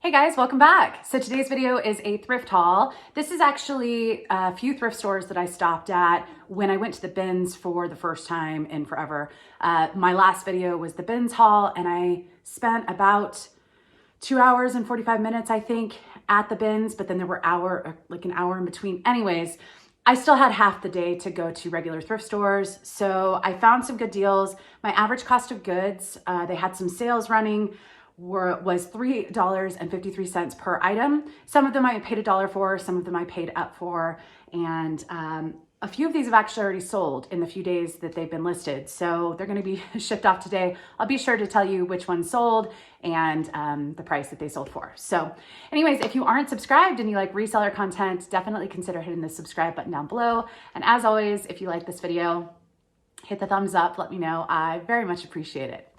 Hey guys, welcome back. So today's video is a thrift haul. This is actually a few thrift stores that I stopped at when I went to the bins for the first time in forever. My last video was the bins haul and I spent about 2 hours and 45 minutes, I think, at the bins, but then there were an hour in between. Anyways, I still had half the day to go to regular thrift stores. So I found some good deals. My average cost of goods, they had some sales running, was $3.53 per item. Some of them I paid $1 for, some of them I paid up for, and a few of these have actually already sold in the few days that they've been listed. So they're gonna be shipped off today. I'll be sure to tell you which ones sold and the price that they sold for. So anyways, if you aren't subscribed and you like reseller content, definitely consider hitting the subscribe button down below. And as always, if you like this video, hit the thumbs up, let me know. I very much appreciate it.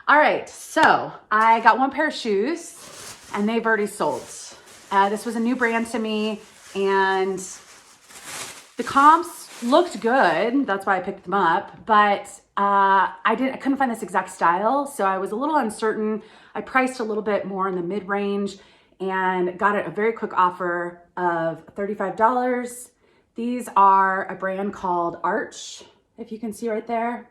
All right, so I got one pair of shoes and they've already sold. This was a new brand to me and the comps looked good. That's why I picked them up, but I couldn't find this exact style. So I was a little uncertain. I priced a little bit more in the mid-range and got a very quick offer of $35. These are a brand called Arch, if you can see right there.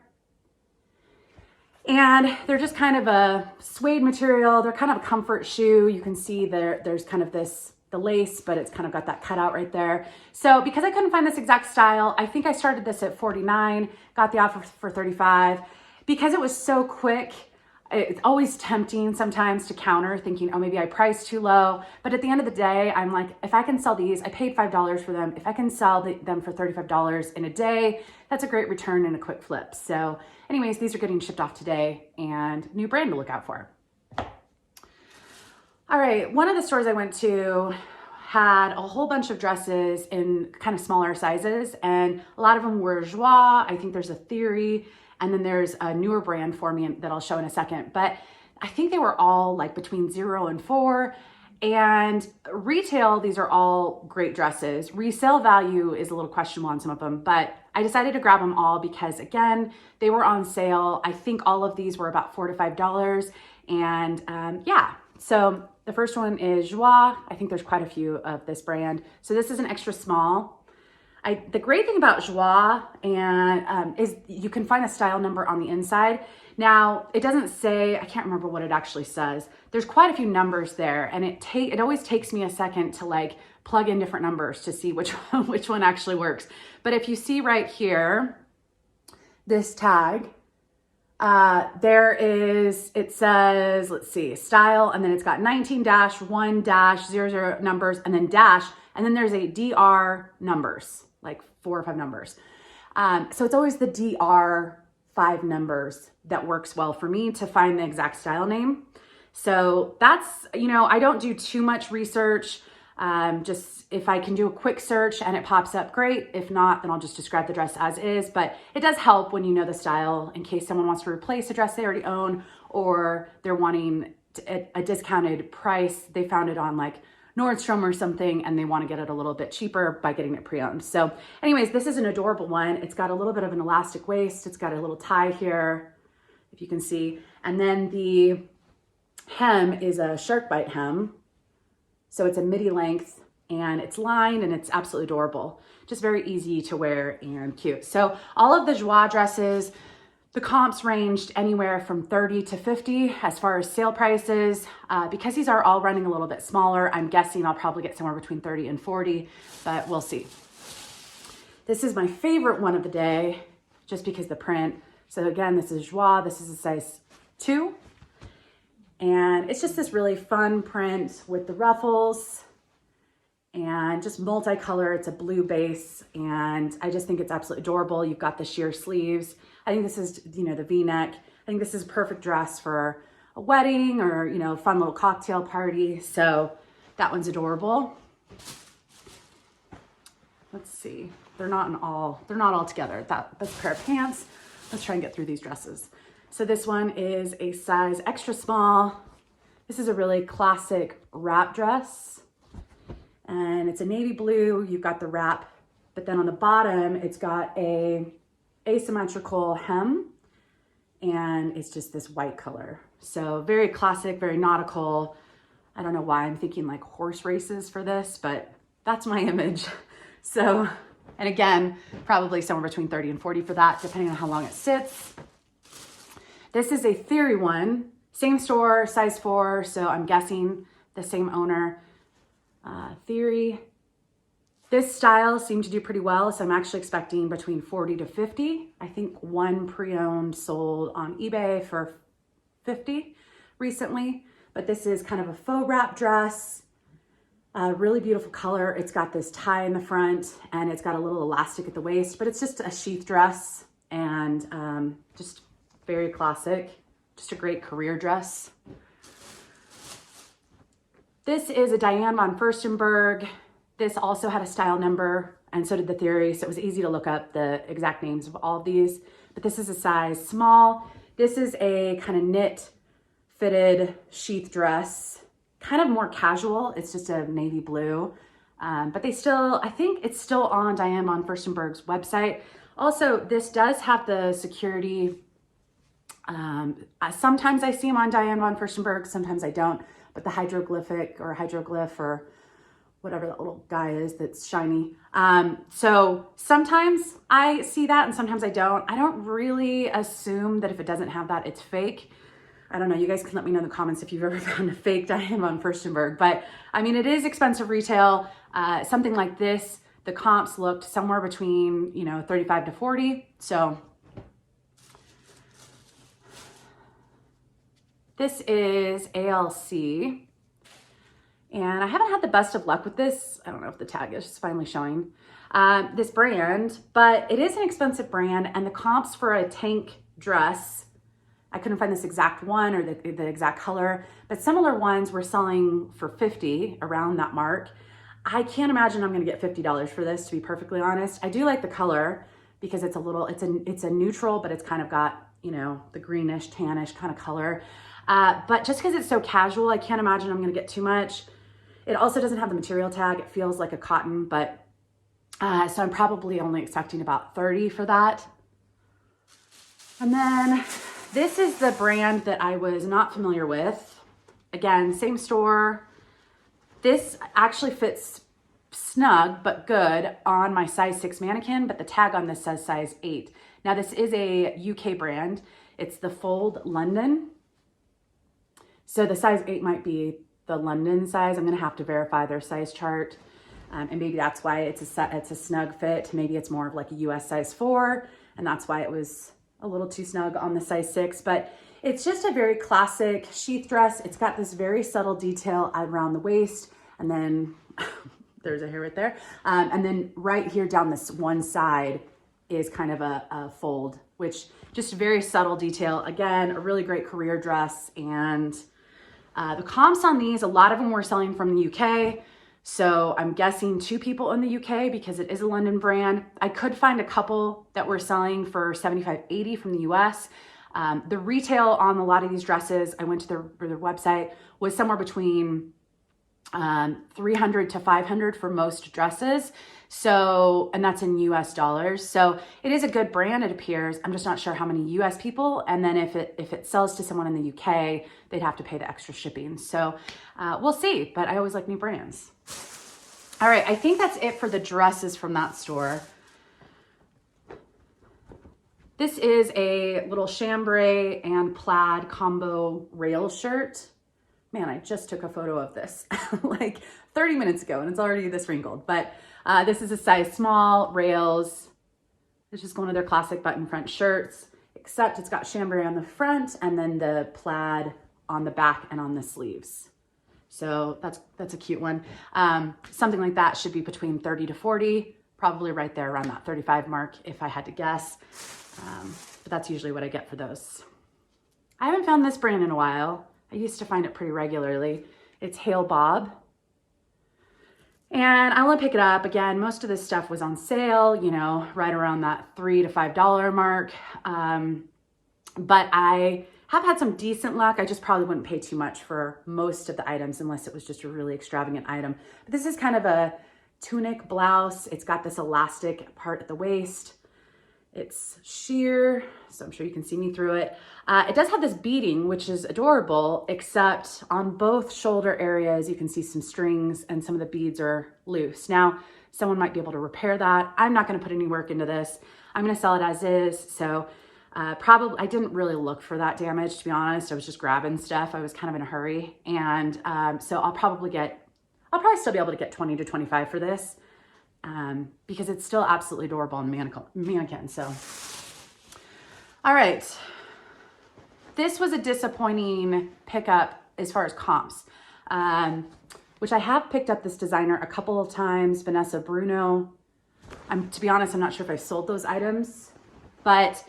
And they're just kind of a suede material. They're kind of a comfort shoe. You can see there's kind of the lace, but it's kind of got that cutout right there. So because I couldn't find this exact style, I think I started this at $49, got the offer for $35. Because it was so quick, it's always tempting sometimes to counter thinking, oh, maybe I priced too low. But at the end of the day, I'm like, if I can sell these, I paid $5 for them. If I can sell them for $35 in a day, that's a great return and a quick flip. So anyways, these are getting shipped off today and new brand to look out for. All right, one of the stores I went to had a whole bunch of dresses in kind of smaller sizes and a lot of them were Joie. I think there's a Theory. And then there's a newer brand for me that I'll show in a second. But I think they were all like between 0 and 4. And retail, these are all great dresses. Resale value is a little questionable on some of them, but I decided to grab them all because again, they were on sale. I think all of these were about $4 to $5. And yeah, so the first one is Joie. I think there's quite a few of this brand. So this is an extra small. The great thing about Joie is you can find a style number on the inside. Now, it doesn't say, I can't remember what it actually says. There's quite a few numbers there, and it always takes me a second to like plug in different numbers to see which one actually works. But if you see right here, this tag, it says, let's see, style, and then it's got 19-1-00 numbers, and then dash, and then there's a DR numbers, like 4 or 5 numbers. So it's always the DR 5 numbers that works well for me to find the exact style name. So that's, I don't do too much research. Just if I can do a quick search and it pops up, great. If not, then I'll just describe the dress as is. But it does help when you know the style in case someone wants to replace a dress they already own or they're wanting a discounted price. They found it on like Nordstrom or something and they want to get it a little bit cheaper by getting it pre-owned. So anyways, this is an adorable one. It's got a little bit of an elastic waist. It's got a little tie here, if you can see. And then the hem is a shark bite hem. So it's a midi length and it's lined and it's absolutely adorable. Just very easy to wear and cute. So all of the Joie dresses, the comps ranged anywhere from 30 to 50 as far as sale prices. Because these are all running a little bit smaller, I'm guessing I'll probably get somewhere between 30 and 40, but we'll see. This is my favorite one of the day, just because the print. So again, this is Joie, this is a size 2. And it's just this really fun print with the ruffles and just multicolor. It's a blue base and I just think it's absolutely adorable. You've got the sheer sleeves. I think this is, the V-neck. I think this is a perfect dress for a wedding or, a fun little cocktail party. So that one's adorable. Let's see. They're not all together. That's a pair of pants. Let's try and get through these dresses. So this one is a size extra small. This is a really classic wrap dress. And it's a navy blue. You've got the wrap, but then on the bottom, it's got a asymmetrical hem and it's just this white color. So very classic, very nautical. I don't know why I'm thinking like horse races for this, but that's my image. So, and again, probably somewhere between 30 and 40 for that, depending on how long it sits. This is a Theory one, same store, size 4, so I'm guessing the same owner. Theory. This style seemed to do pretty well, so I'm actually expecting between 40 to 50. I think one pre-owned sold on eBay for 50 recently, but this is kind of a faux wrap dress, a really beautiful color. It's got this tie in the front and it's got a little elastic at the waist, but it's just a sheath dress and just very classic, just a great career dress. This is a Diane von Furstenberg. This also had a style number and so did the Theory, so it was easy to look up the exact names of all of these, but this is a size small. This is a kind of knit fitted sheath dress, kind of more casual. It's just a navy blue, but they still, I think it's still on Diane von Furstenberg's website. Also, this does have the security. Sometimes I see them on Diane von Furstenberg, sometimes I don't, but the hydroglyphic or hydroglyph or whatever that little guy is that's shiny. So sometimes I see that and sometimes I don't. I don't really assume that if it doesn't have that, it's fake. I don't know, you guys can let me know in the comments if you've ever found a fake Diane von Furstenberg, but I mean, it is expensive retail. Something like this, the comps looked somewhere between, 35 to 40. So this is ALC. And I haven't had the best of luck with this. I don't know if the tag is finally showing this brand, but it is an expensive brand and the comps for a tank dress, I couldn't find this exact one or the exact color, but similar ones were selling for 50, around that mark. I can't imagine I'm gonna get $50 for this, to be perfectly honest. I do like the color because it's a neutral, but it's kind of got, the greenish, tannish kind of color. But just because it's so casual, I can't imagine I'm gonna get too much. It also doesn't have the material tag. It feels like a cotton, but so I'm probably only expecting about 30 for that. And then this is the brand that I was not familiar with. Again, same store. This actually fits snug, but good on my size 6 mannequin, but the tag on this says size 8. Now this is a UK brand. It's the Fold London. So the size 8 might be the London size. I'm gonna have to verify their size chart. And maybe that's why it's a snug fit. Maybe it's more of like a US size 4, and that's why it was a little too snug on the size 6, but it's just a very classic sheath dress. It's got this very subtle detail around the waist, and then there's a hair right there. And then right here down this one side is kind of a fold, which just very subtle detail. Again, a really great career dress. And the comps on these, a lot of them were selling from the UK. So I'm guessing 2 people in the UK because it is a London brand. I could find a couple that were selling for $75.80 from the US. The retail on a lot of these dresses, I went to their website, was somewhere between $300 to $500 for most dresses. So, and that's in US dollars. So it is a good brand, it appears. I'm just not sure how many US people. And then if it sells to someone in the UK, they'd have to pay the extra shipping. So we'll see, but I always like new brands. All right, I think that's it for the dresses from that store. This is a little chambray and plaid combo rail shirt. Man, I just took a photo of this like 30 minutes ago and it's already this wrinkled, but this is a size small, rails. It's just one of their classic button front shirts, except it's got chambray on the front and then the plaid on the back and on the sleeves. So that's a cute one. Something like that should be between 30 to 40, probably right there around that 35 mark if I had to guess. But that's usually what I get for those. I haven't found this brand in a while. I used to find it pretty regularly. It's Hale Bob. And I only pick it up, again, most of this stuff was on sale, right around that $3 to $5 mark. But I have had some decent luck. I just probably wouldn't pay too much for most of the items unless it was just a really extravagant item. But this is kind of a tunic blouse. It's got this elastic part at the waist. It's sheer, so I'm sure you can see me through it. It does have this beading, which is adorable, except on both shoulder areas, you can see some strings and some of the beads are loose. Now, someone might be able to repair that. I'm not gonna put any work into this. I'm gonna sell it as is, so probably, I didn't really look for that damage, to be honest. I was just grabbing stuff. I was kind of in a hurry. And so I'll probably still be able to get 20 to 25 for this because it's still absolutely adorable on mannequin. So, all right. This was a disappointing pickup as far as comps, which I have picked up this designer a couple of times, Vanessa Bruno. To be honest, I'm not sure if I sold those items, but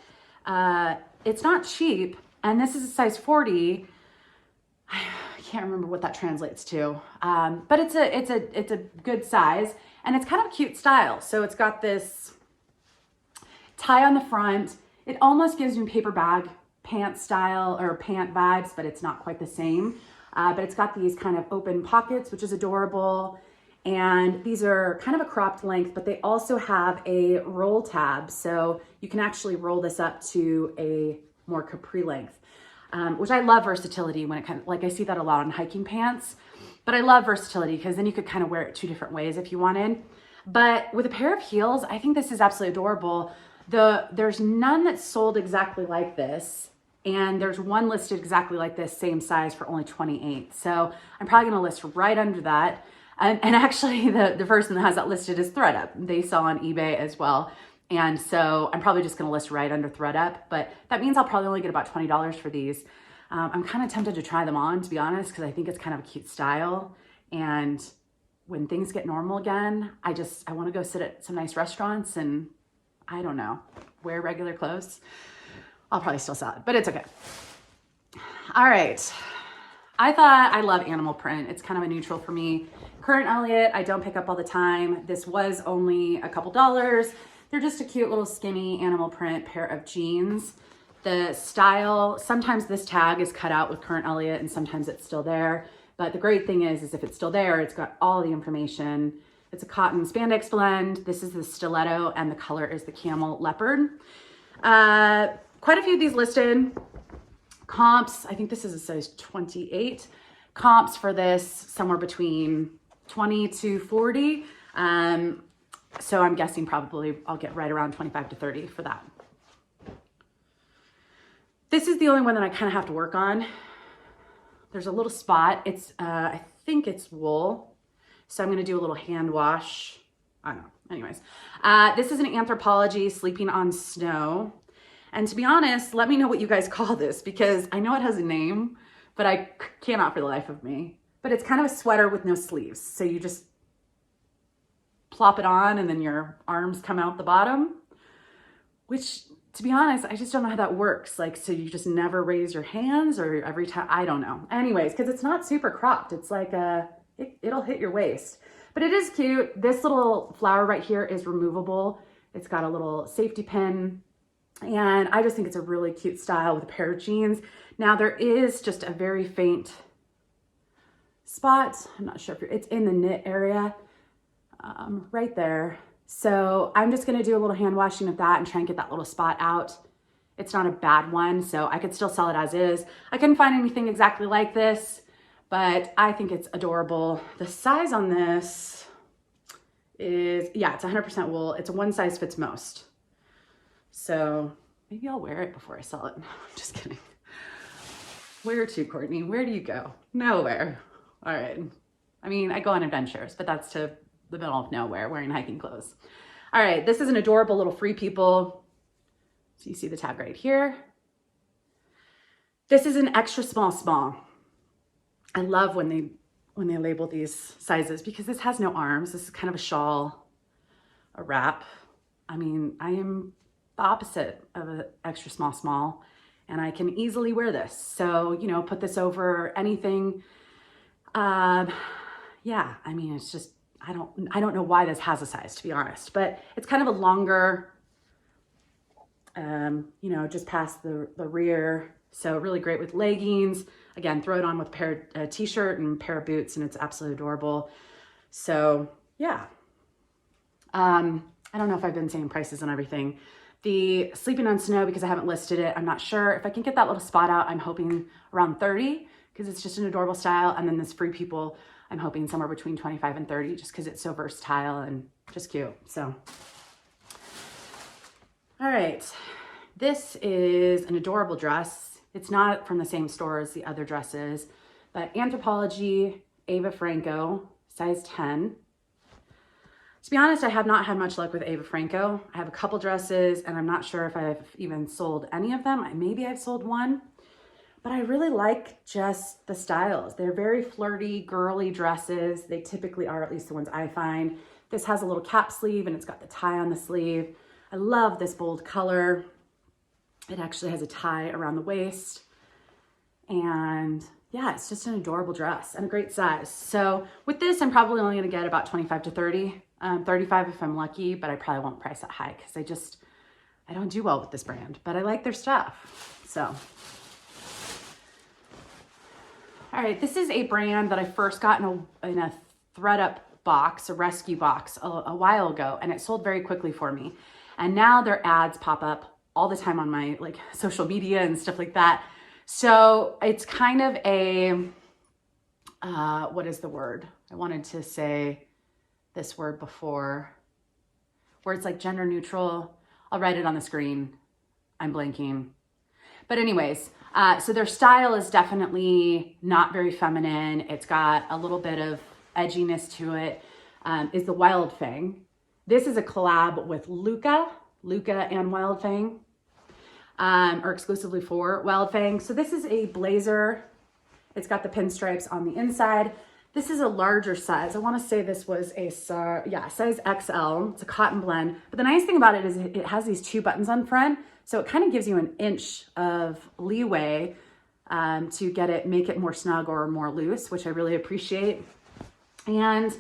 it's not cheap, and this is a size 40. I can't remember what that translates to, but it's a good size, and it's kind of a cute style. So it's got this tie on the front. It almost gives me paper bag pant style or pant vibes, but it's not quite the same. But it's got these kind of open pockets, which is adorable. And these are kind of a cropped length, but they also have a roll tab. So you can actually roll this up to a more capri length, which I love versatility when it kind of, like I see that a lot on hiking pants, but I love versatility because then you could kind of wear it 2 different ways if you wanted. But with a pair of heels, I think this is absolutely adorable. There's none that's sold exactly like this. And there's one listed exactly like this, same size for only $28. So I'm probably gonna list right under that. And actually the person that has that listed is ThredUp. They sell on eBay as well. And so I'm probably just gonna list right under ThredUp, but that means I'll probably only get about $20 for these. I'm kind of tempted to try them on, to be honest, because I think it's kind of a cute style. And when things get normal again, I wanna go sit at some nice restaurants and, I don't know, wear regular clothes. I'll probably still sell it, but it's okay. All right. I love animal print. It's kind of a neutral for me. Current Elliott, I don't pick up all the time. This was only a couple dollars. They're just a cute little skinny animal print pair of jeans. The style, sometimes this tag is cut out with Current Elliott and sometimes it's still there. But the great thing is if it's still there, it's got all the information. It's a cotton spandex blend. This is the stiletto and the color is the camel leopard. Quite a few of these listed. Comps, I think this is a size 28. Comps for this somewhere between 20 to 40. So I'm guessing probably I'll get right around 25 to 30 for that. This is the only one that I kind of have to work on. There's a little spot. It's, I think it's wool. So I'm going to do a little hand wash. I don't know. Anyways, this is an Anthropologie Sleeping on Snow. And to be honest, let me know what you guys call this because I know it has a name, but I cannot for the life of me. But it's kind of a sweater with no sleeves. So you just plop it on and then your arms come out the bottom, which to be honest, I just don't know how that works. Like, so you just never raise your hands or every time, I don't know. Anyways, because it's not super cropped. It's like it'll hit your waist, but it is cute. This little flower right here is removable. It's got a little safety pin. And I just think it's a really cute style with a pair of jeans. Now there is just a very faint spot. I'm not sure if it's in the knit area, right there. So I'm just gonna do a little hand washing of that and try and get that little spot out. It's not a bad one, so I could still sell it as is. I couldn't find anything exactly like this, but I think it's adorable. The size on this is, yeah, it's 100% wool. It's a one size fits most. So maybe I'll wear it before I sell it. No, I'm just kidding. Where to, Courtney? Where do you go? Nowhere. All right. I mean, I go on adventures, but that's to the middle of nowhere wearing hiking clothes. All right. This is an adorable little Free People. So you see the tag right here. This is an extra small. I love when they label these sizes because this has no arms. This is kind of a shawl, a wrap. I mean, I am the opposite of an extra small, and I can easily wear this. So, you know, put this over anything. Yeah, I mean, it's just, I don't know why this has a size, to be honest, but it's kind of a longer, you know, just past the rear. So really great with leggings. Again, throw it on with a t-shirt and a pair of boots, and it's absolutely adorable. So yeah, I don't know if I've been saying prices and everything. The Sleeping on Snow, because I haven't listed it, I'm not sure. If I can get that little spot out, I'm hoping around 30 because it's just an adorable style. And then this Free People, I'm hoping somewhere between 25 and 30 just because it's so versatile and just cute. So, all right. This is an adorable dress. It's not from the same store as the other dresses, but Anthropologie, Ava Franco, size 10. To be honest, I have not had much luck with Ava Franco. I have a couple dresses and I'm not sure if I've even sold any of them. Maybe I've sold one, but I really like just the styles. They're very flirty, girly dresses. They typically are, at least the ones I find. This has a little cap sleeve and it's got the tie on the sleeve. I love this bold color. It actually has a tie around the waist. And yeah, it's just an adorable dress and a great size. So with this, I'm probably only gonna get about 25 to 30. 35 if I'm lucky, but I probably won't price it high because I don't do well with this brand, but I like their stuff. So, all right, this is a brand that I first got in a ThredUp box, a rescue box a while ago, and it sold very quickly for me. And now their ads pop up all the time on my like social media and stuff like that. So it's kind of a, what is the word? I wanted to say this word before, where it's like gender neutral. I'll write it on the screen. I'm blanking. But anyways, so their style is definitely not very feminine. It's got a little bit of edginess to it, is the Wild Fang. This is a collab with Luca and Wild Fang, or exclusively for Wild Fang. So this is a blazer. It's got the pinstripes on the inside. This is a larger size. I want to say this was a size XL. It's a cotton blend. But the nice thing about it is it has these 2 buttons on front. So it kind of gives you an inch of leeway to make it more snug or more loose, which I really appreciate. And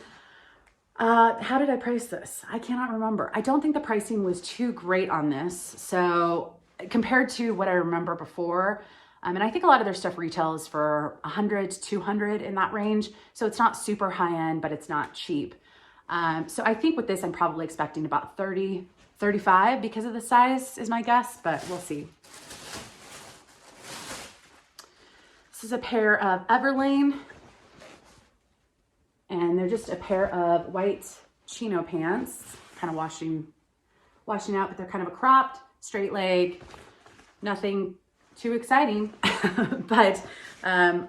how did I price this? I cannot remember. I don't think the pricing was too great on this. So compared to what I remember before, and I think a lot of their stuff retails for 100 to 200 in that range. So it's not super high end, but it's not cheap. So I think with this, I'm probably expecting about 30, 35 because of the size is my guess, but we'll see. This is a pair of Everlane, and they're just a pair of white chino pants, kind of washing out, but they're kind of a cropped, straight leg, nothing too exciting, but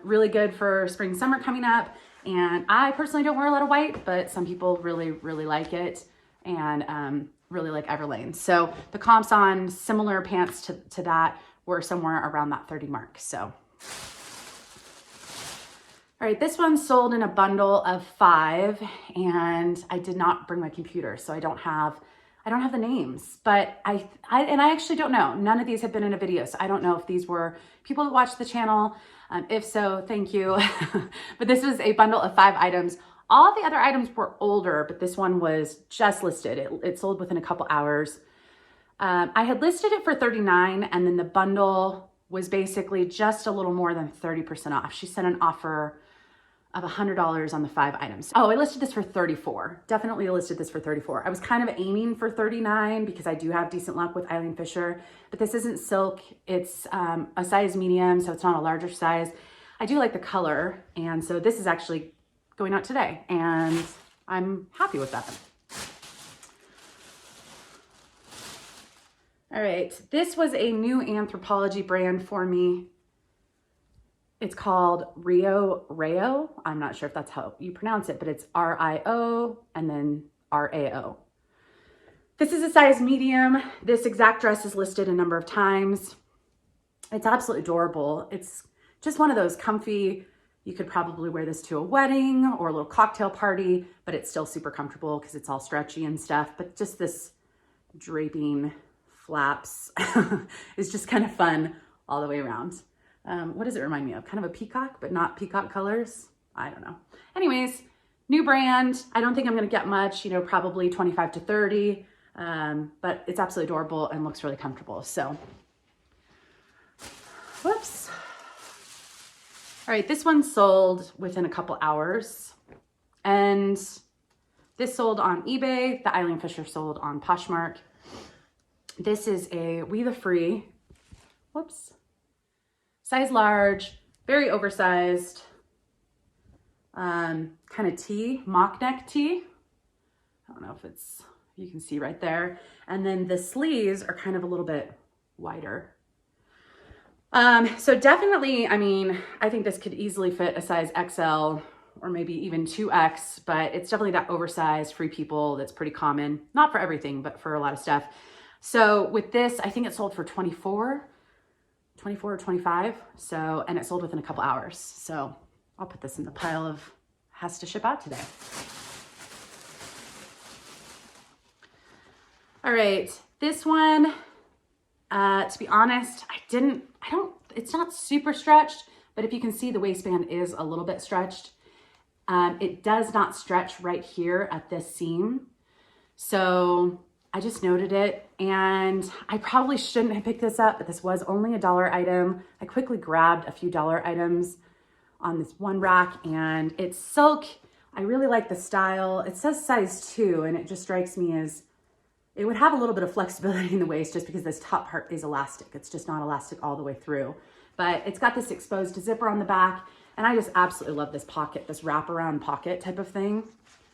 really good for spring, summer coming up. And I personally don't wear a lot of white, but some people really, really like it and really like Everlane. So the comps on similar pants to that were somewhere around that 30 mark. So, all right, this one sold in a bundle of 5, and I did not bring my computer, so I don't have the names, but I actually don't know. None of these have been in a video, so I don't know if these were people that watched the channel. If so, thank you. But this was a bundle of 5 items. All the other items were older, but this one was just listed. It sold within a couple hours. I had listed it for $39, and then the bundle was basically just a little more than 30% off. She sent an offer of $100 on the 5 items. Oh, I listed this for $34. Definitely listed this for $34. I was kind of aiming for $39 because I do have decent luck with Eileen Fisher, but this isn't silk. It's a size medium, so it's not a larger size. I do like the color, and so this is actually going out today, and I'm happy with that. All right, this was a new Anthropologie brand for me. It's called Rayo. I'm not sure if that's how you pronounce it, but it's R-I-O and then R-A-O. This is a size medium. This exact dress is listed a number of times. It's absolutely adorable. It's just one of those comfy, you could probably wear this to a wedding or a little cocktail party, but it's still super comfortable because it's all stretchy and stuff. But just this draping flaps is just kind of fun all the way around. What does it remind me of? Kind of a peacock, but not peacock colors. I don't know. Anyways, new brand. I don't think I'm going to get much, probably 25 to 30, but it's absolutely adorable and looks really comfortable. So, whoops. All right, this one sold within a couple hours, and this sold on eBay. The Eileen Fisher sold on Poshmark. This is a We the Free, whoops, size large, very oversized, kind of tee, mock neck tee. I don't know if you can see right there. And then the sleeves are kind of a little bit wider. So definitely, I mean, I think this could easily fit a size XL or maybe even 2X, but it's definitely that oversized Free People that's pretty common. Not for everything, but for a lot of stuff. So with this, I think it sold for 24 or 25. So, and it sold within a couple hours. So I'll put this in the pile of has to ship out today. All right, this one, to be honest, it's not super stretched, but if you can see, the waistband is a little bit stretched. It does not stretch right here at this seam. So I just noted it, and I probably shouldn't have picked this up, but this was only a $1 item. I quickly grabbed a few $1 items on this one rack, and it's silk. I really like the style. It says size 2, and it just strikes me as it would have a little bit of flexibility in the waist just because this top part is elastic. It's just not elastic all the way through. But it's got this exposed zipper on the back, and I just absolutely love this pocket, this wraparound pocket type of thing.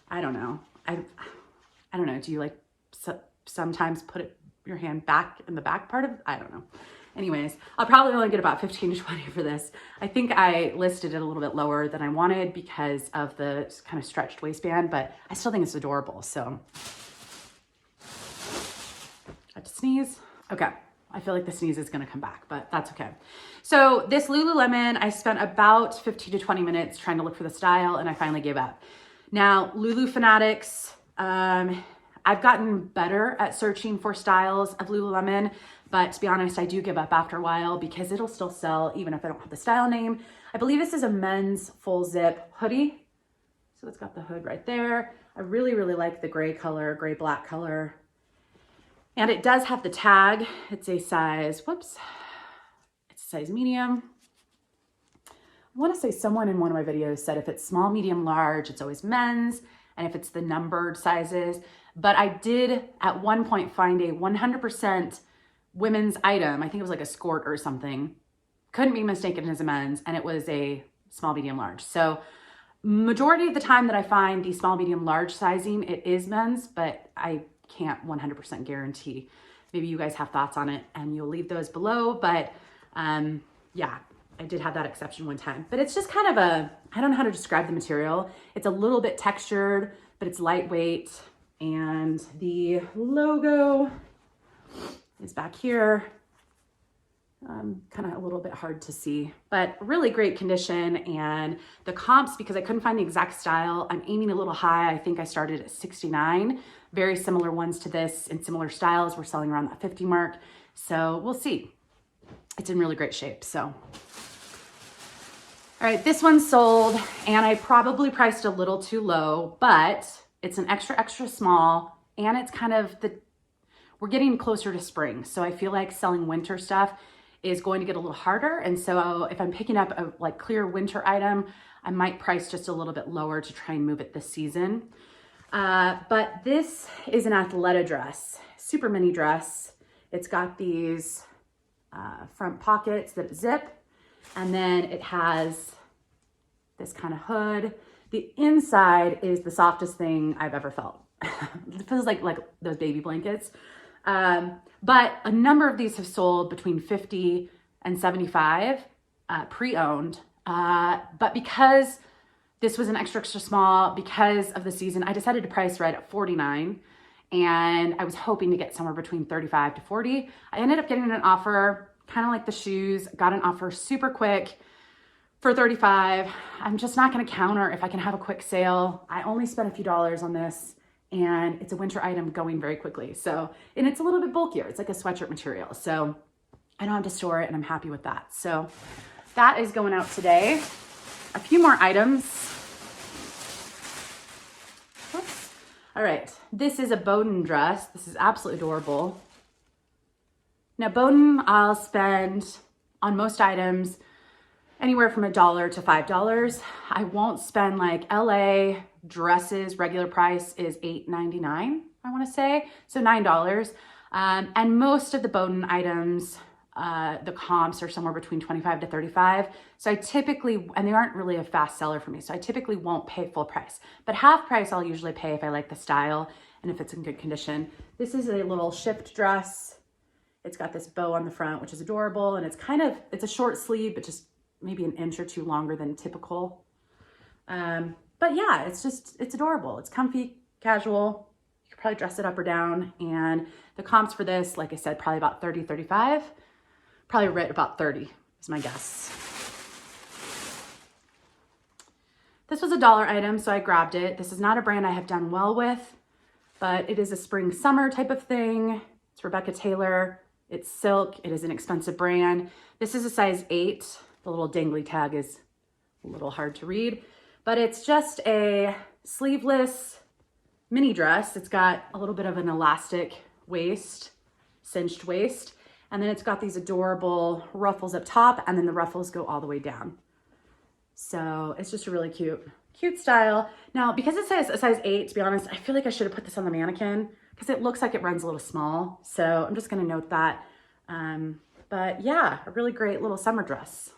I don't know. I don't know. Do you like sometimes put your hand back in the back part of it? I don't know. Anyways, I'll probably only get about 15 to 20 for this. I think I listed it a little bit lower than I wanted because of the kind of stretched waistband, but I still think it's adorable. So I have to sneeze. Okay. I feel like the sneeze is going to come back, but that's okay. So this Lululemon, I spent about 15 to 20 minutes trying to look for the style, and I finally gave up. Now, Lulu fanatics, I've gotten better at searching for styles of Lululemon, but to be honest, I do give up after a while because it'll still sell even if I don't have the style name. I believe this is a men's full zip hoodie. So it's got the hood right there. I really, really like the gray color, gray black color. And it does have the tag. It's a size, it's a size medium. I want to say someone in one of my videos said if it's small, medium, large, it's always men's, and if it's the numbered sizes. But I did at one point find a 100% women's item. I think it was like a skirt or something. Couldn't be mistaken as a men's, and it was a small, medium, large. So majority of the time that I find the small, medium, large sizing, it is men's, but I can't 100% guarantee. Maybe you guys have thoughts on it and you'll leave those below. But yeah, I did have that exception one time. But it's just kind of I don't know how to describe the material. It's a little bit textured, but it's lightweight. And the logo is back here. Kind of a little bit hard to see, but really great condition. And the comps, because I couldn't find the exact style, I'm aiming a little high. I think I started at 69. Very similar ones to this in similar styles. We're selling around that 50 mark. So we'll see. It's in really great shape. So, all right, this one sold, and I probably priced a little too low, but it's an extra, extra small, and it's kind of we're getting closer to spring. So I feel like selling winter stuff is going to get a little harder. And so if I'm picking up a like clear winter item, I might price just a little bit lower to try and move it this season. But this is an Athleta dress, super mini dress. It's got these front pockets that zip, and then it has this kind of hood. The inside is the softest thing I've ever felt. It feels like those baby blankets. But a number of these have sold between 50 and 75 pre-owned. But because this was an extra, extra small, because of the season, I decided to price right at 49, and I was hoping to get somewhere between 35 to 40. I ended up getting an offer, kind of like the shoes, got an offer super quick for 35. I'm just not going to counter if I can have a quick sale. I only spent a few dollars on this, and it's a winter item going very quickly. So, and it's a little bit bulkier. It's like a sweatshirt material. So I don't have to store it, and I'm happy with that. So that is going out today. A few more items. Oops. All right, this is a Bowden dress. This is absolutely adorable. Now Bowden, I'll spend on most items anywhere from $1 to $5. I won't spend like LA dresses, regular price is $8.99, I wanna say, so $9. And most of the Bowden items, the comps are somewhere between 25 to 35. So I typically, and they aren't really a fast seller for me, so I typically won't pay full price. But half price I'll usually pay if I like the style and if it's in good condition. This is a little shift dress. It's got this bow on the front, which is adorable. And it's a short sleeve, but just maybe an inch or two longer than typical. But yeah, it's adorable. It's comfy, casual. You could probably dress it up or down. And the comps for this, like I said, probably about 30, 35. Probably right about 30 is my guess. This was a $1 item, so I grabbed it. This is not a brand I have done well with, but it is a spring summer type of thing. It's Rebecca Taylor. It's silk. It is an expensive brand. This is a size 8. The little dangly tag is a little hard to read, but it's just a sleeveless mini dress. It's got a little bit of an elastic waist, cinched waist, and then it's got these adorable ruffles up top, and then the ruffles go all the way down. So it's just a really cute style. Now, because it says a size 8, to be honest, I feel like I should have put this on the mannequin because it looks like it runs a little small. So I'm just gonna note that. But yeah, a really great little summer dress.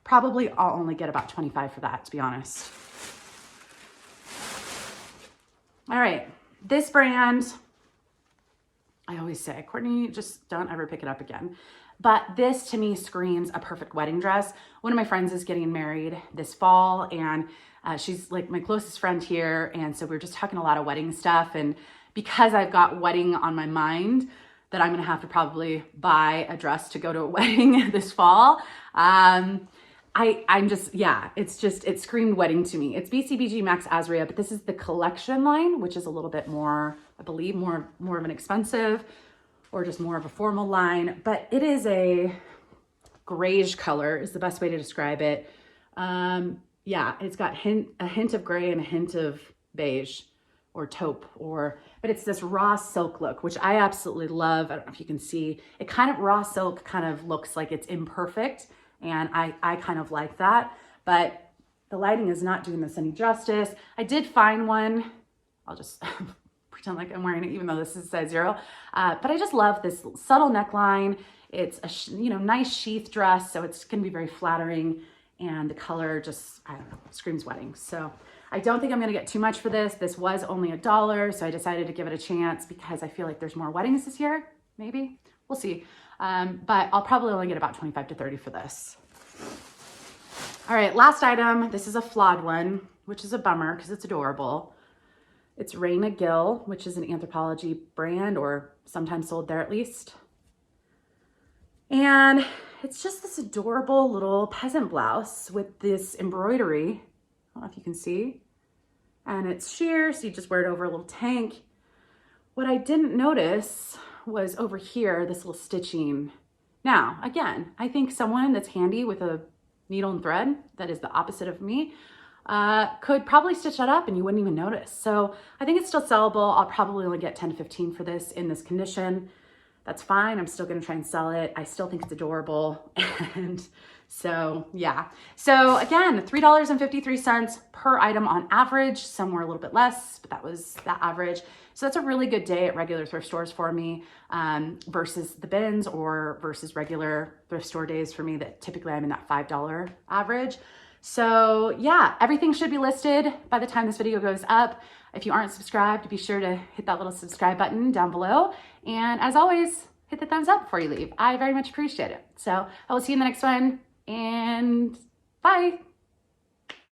Probably I'll only get about 25 for that, to be honest. All right, this brand, I always say, Courtney, just don't ever pick it up again. But this to me screams a perfect wedding dress. One of my friends is getting married this fall, and she's like my closest friend here. And so we're just talking a lot of wedding stuff. And because I've got wedding on my mind, that I'm gonna have to probably buy a dress to go to a wedding this fall. It screamed wedding to me. It's BCBG Max Azria, but this is the collection line, which is a little bit more, I believe, more of an expensive or just more of a formal line, but it is a grayish color is the best way to describe it. Yeah, it's got a hint of gray and a hint of beige or taupe, but it's this raw silk look, which I absolutely love. I don't know if you can see, it kind of raw silk kind of looks like it's imperfect. And I kind of like that, but the lighting is not doing this any justice. I did find one. I'll just pretend like I'm wearing it, even though this is size 0. But I just love this subtle neckline. It's a nice sheath dress, so it's gonna be very flattering. And the color just, I don't know, screams wedding. So I don't think I'm gonna get too much for this. This was only $1, so I decided to give it a chance because I feel like there's more weddings this year, maybe, we'll see. But I'll probably only get about 25 to 30 for this. All right, last item. This is a flawed one, which is a bummer because it's adorable. It's Raina Gill, which is an Anthropologie brand, or sometimes sold there at least. And it's just this adorable little peasant blouse with this embroidery. I don't know if you can see. And it's sheer, so you just wear it over a little tank. What I didn't notice was over here, this little stitching. Now, again, I think someone that's handy with a needle and thread, that is the opposite of me, could probably stitch that up and you wouldn't even notice. So I think it's still sellable. I'll probably only get 10 to 15 for this in this condition. That's fine. I'm still gonna try and sell it. I still think it's adorable. And so, yeah. So again, $3.53 per item on average, somewhere a little bit less, but that was that average. So that's a really good day at regular thrift stores for me, versus the bins or versus regular thrift store days for me that typically I'm in that $5 average. So yeah, everything should be listed by the time this video goes up. If you aren't subscribed, be sure to hit that little subscribe button down below. And as always, hit the thumbs up before you leave. I very much appreciate it. So I will see you in the next one, and bye.